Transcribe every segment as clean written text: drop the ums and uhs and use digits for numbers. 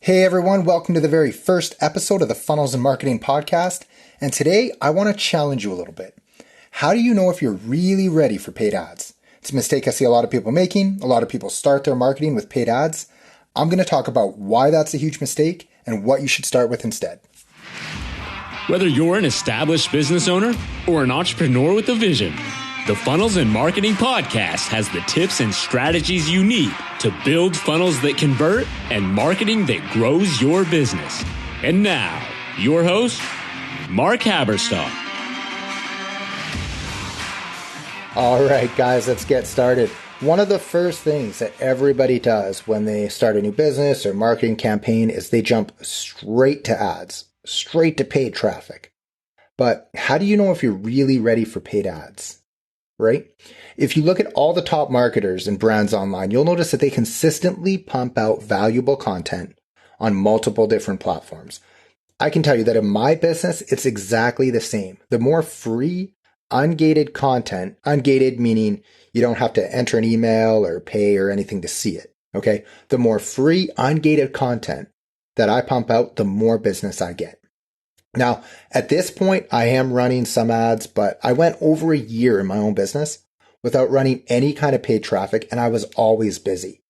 Hey everyone, welcome to the very first episode of the Funnels and Marketing Podcast. And today I want to challenge you a little bit. How do you know if you're really ready for paid ads? It's a mistake I see a lot of people making. A lot of people start their marketing with paid ads. I'm going to talk about why that's a huge mistake and what you should start with instead. Whether you're an established business owner or an entrepreneur with a vision, the Funnels and Marketing Podcast has the tips and strategies you need to build funnels that convert and marketing that grows your business. And now, your host, Mark Haberstock. All right, guys, let's get started. One of the first things that everybody does when they start a new business or marketing campaign is they jump straight to ads, straight to paid traffic. But how do you know if you're really ready for paid ads? Right? If you look at all the top marketers and brands online, you'll notice that they consistently pump out valuable content on multiple different platforms. I can tell you that in my business, it's exactly the same. The more free, ungated content, ungated meaning you don't have to enter an email or pay or anything to see it. Okay. The more free, ungated content that I pump out, the more business I get. Now, at this point, I am running some ads, but I went over a year in my own business without running any kind of paid traffic, and I was always busy.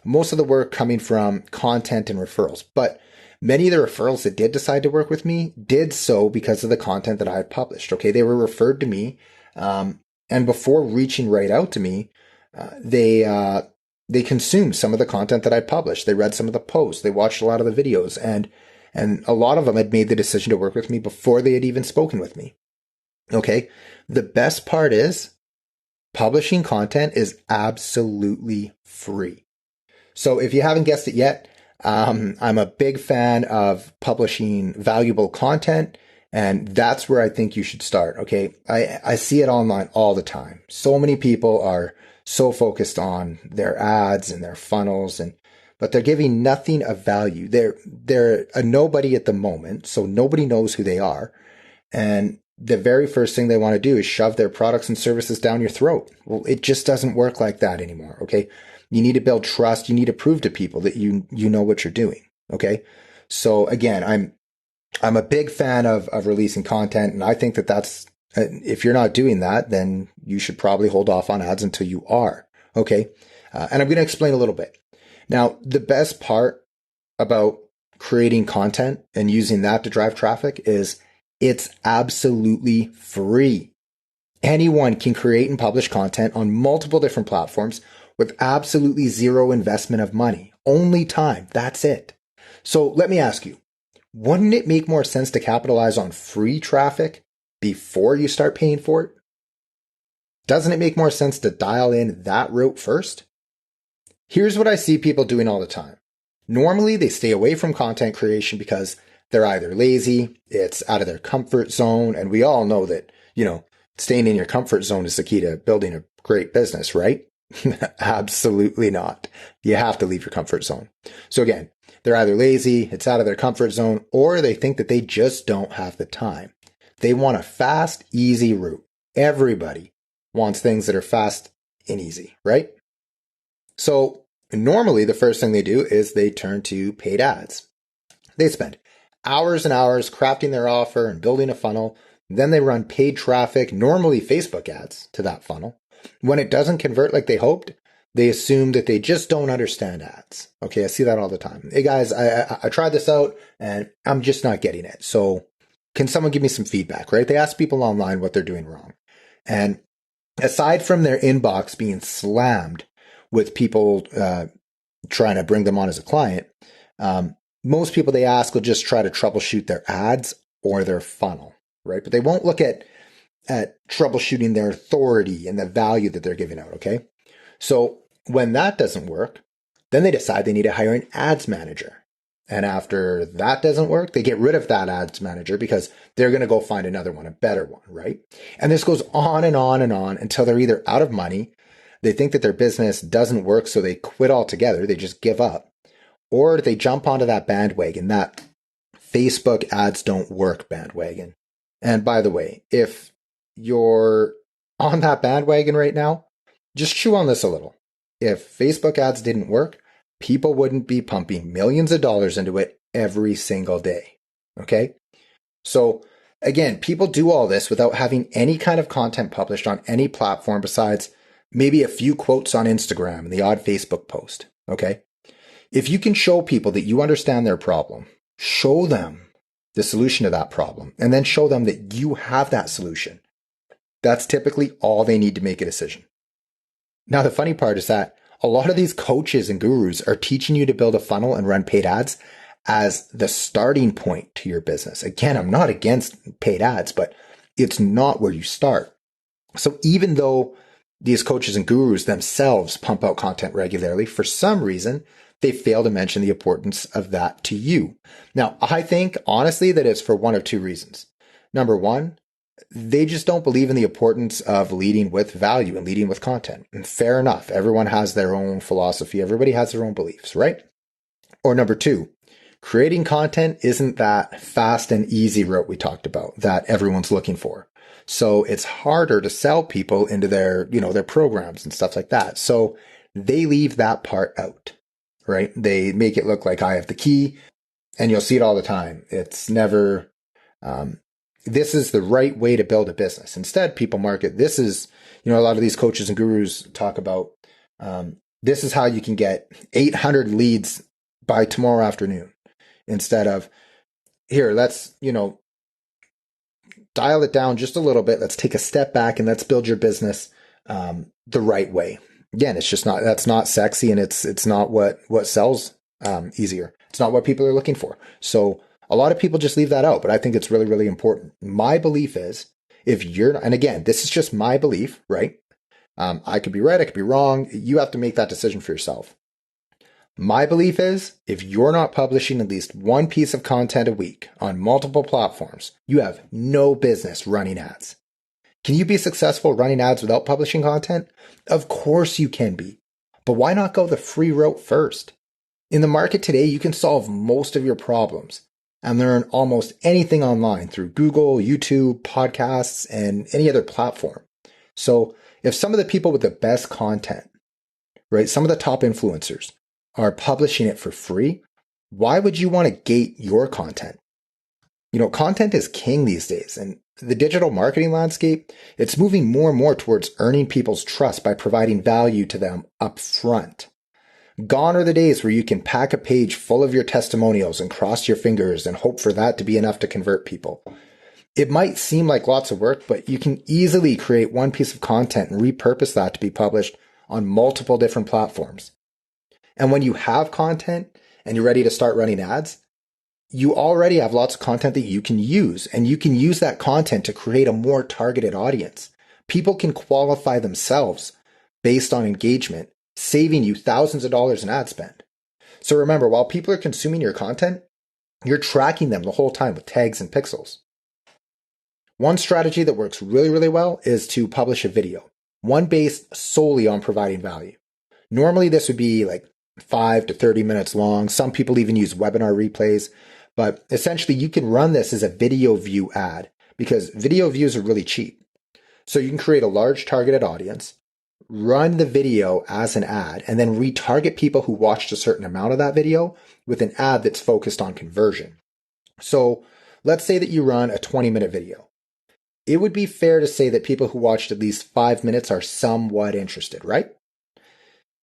Most of the work coming from content and referrals, but many of the referrals that did decide to work with me did so because of the content that I had published. Okay, they were referred to me, and before reaching right out to me, they consumed some of the content that I published. They read some of the posts, they watched a lot of the videos, and a lot of them had made the decision to work with me before they had even spoken with me. Okay. The best part is publishing content is absolutely free. So if you haven't guessed it yet, I'm a big fan of publishing valuable content, and that's where I think you should start. Okay. I see it online all the time. So many people are so focused on their ads and their funnels, but they're giving nothing of value. They're a nobody at the moment, so nobody knows who they are. And the very first thing they want to do is shove their products and services down your throat. Well, it just doesn't work like that anymore, okay? You need to build trust. You need to prove to people that you know what you're doing, okay? So again, I'm a big fan of releasing content, and I think that's if you're not doing that, then you should probably hold off on ads until you are, okay? And I'm going to explain a little bit. Now, the best part about creating content and using that to drive traffic is it's absolutely free. Anyone can create and publish content on multiple different platforms with absolutely zero investment of money, only time. That's it. So let me ask you, wouldn't it make more sense to capitalize on free traffic before you start paying for it? Doesn't it make more sense to dial in that route first? Here's what I see people doing all the time. Normally, they stay away from content creation because they're either lazy, it's out of their comfort zone, and we all know that, staying in your comfort zone is the key to building a great business, right? Absolutely not. You have to leave your comfort zone. So again, they're either lazy, it's out of their comfort zone, or they think that they just don't have the time. They want a fast, easy route. Everybody wants things that are fast and easy, right? So normally the first thing they do is they turn to paid ads. They spend hours and hours crafting their offer and building a funnel. Then they run paid traffic, normally Facebook ads, to that funnel. When it doesn't convert like they hoped, they assume that they just don't understand ads. Okay, I see that all the time. Hey guys, I tried this out and I'm just not getting it. So can someone give me some feedback, right? They ask people online what they're doing wrong. And aside from their inbox being slammed with people trying to bring them on as a client, most people they ask will just try to troubleshoot their ads or their funnel, right? But they won't look at troubleshooting their authority and the value that they're giving out, okay? So when that doesn't work, then they decide they need to hire an ads manager. And after that doesn't work, they get rid of that ads manager because they're going to go find another one, a better one, right? And this goes on and on and on until they're either out of money, they think that their business doesn't work, so they quit altogether, they just give up, or they jump onto that bandwagon, that Facebook ads don't work bandwagon. And by the way, if you're on that bandwagon right now, just chew on this a little. If Facebook ads didn't work, people wouldn't be pumping millions of dollars into it every single day. Okay. So again, people do all this without having any kind of content published on any platform besides maybe a few quotes on Instagram and the odd Facebook post. Okay. If you can show people that you understand their problem, show them the solution to that problem, and then show them that you have that solution. That's typically all they need to make a decision. Now, the funny part is that a lot of these coaches and gurus are teaching you to build a funnel and run paid ads as the starting point to your business. Again, I'm not against paid ads, but it's not where you start. So even though these coaches and gurus themselves pump out content regularly, for some reason, they fail to mention the importance of that to you. Now, I think honestly that it's for one of two reasons. Number one, they just don't believe in the importance of leading with value and leading with content. And fair enough. Everyone has their own philosophy. Everybody has their own beliefs, right? Or number two, creating content isn't that fast and easy route we talked about that everyone's looking for. So it's harder to sell people into their programs and stuff like that. So they leave that part out, right? They make it look like I have the key, and you'll see it all the time. It's never, this is the right way to build a business. Instead, people market, this is, a lot of these coaches and gurus talk about, this is how you can get 800 leads by tomorrow afternoon, instead of here, let's, dial it down just a little bit. Let's take a step back and let's build your business, the right way. Again, it's just not, that's not sexy, and it's not what sells, easier. It's not what people are looking for. So a lot of people just leave that out, but I think it's really, really important. My belief is and again, this is just my belief, right? I could be right. I could be wrong. You have to make that decision for yourself. My belief is if you're not publishing at least one piece of content a week on multiple platforms, you have no business running ads. Can you be successful running ads without publishing content? Of course you can be. But why not go the free route first? In the market today, you can solve most of your problems and learn almost anything online through Google, YouTube, podcasts, and any other platform. So if some of the people with the best content, right, some of the top influencers are publishing it for free, why would you want to gate your content? Content is king these days, and the digital marketing landscape, it's moving more and more towards earning people's trust by providing value to them up front. Gone are the days where you can pack a page full of your testimonials and cross your fingers and hope for that to be enough to convert people. It might seem like lots of work, but you can easily create one piece of content and repurpose that to be published on multiple different platforms. And when you have content and you're ready to start running ads, you already have lots of content that you can use, and you can use that content to create a more targeted audience. People can qualify themselves based on engagement, saving you thousands of dollars in ad spend. So remember, while people are consuming your content, you're tracking them the whole time with tags and pixels. One strategy that works really, really well is to publish a video, one based solely on providing value. Normally, this would be like 5 to 30 minutes long. Some people even use webinar replays, but essentially you can run this as a video view ad because video views are really cheap. So you can create a large targeted audience, run the video as an ad, and then retarget people who watched a certain amount of that video with an ad that's focused on conversion. So let's say that you run a 20-minute video. It would be fair to say that people who watched at least 5 minutes are somewhat interested, right?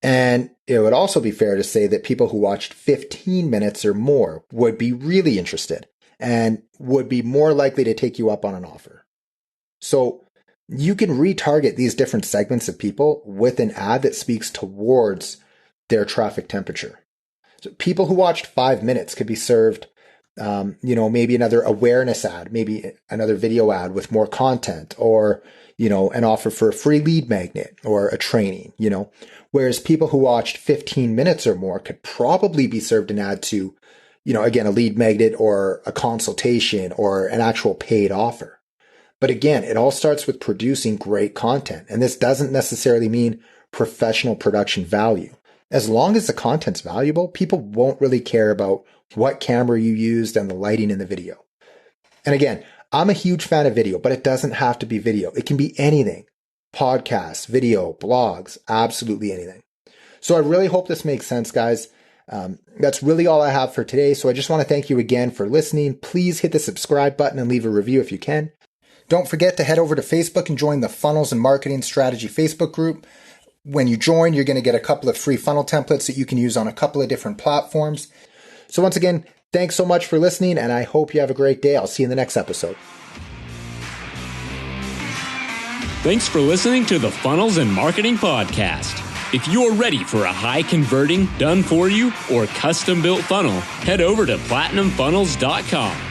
And it would also be fair to say that people who watched 15 minutes or more would be really interested and would be more likely to take you up on an offer. So you can retarget these different segments of people with an ad that speaks towards their traffic temperature. So people who watched 5 minutes could be served, maybe another awareness ad, maybe another video ad with more content, or, an offer for a free lead magnet or a training, whereas people who watched 15 minutes or more could probably be served an ad to, again, a lead magnet or a consultation or an actual paid offer. But again, it all starts with producing great content. And this doesn't necessarily mean professional production value. As long as the content's valuable, people won't really care about what camera you used and the lighting in the video. And again, I'm a huge fan of video, but it doesn't have to be video. It can be anything. Podcasts, video, blogs, absolutely anything. So I really hope this makes sense, guys. That's really all I have for today. So I just want to thank you again for listening. Please hit the subscribe button and leave a review if you can. Don't forget to head over to Facebook and join the Funnels and Marketing Strategy Facebook group. When you join, you're going to get a couple of free funnel templates that you can use on a couple of different platforms. So once again, thanks so much for listening, and I hope you have a great day. I'll see you in the next episode. Thanks for listening to the Funnels and Marketing Podcast. If you're ready for a high converting, done for you, or custom built funnel, head over to platinumfunnels.com.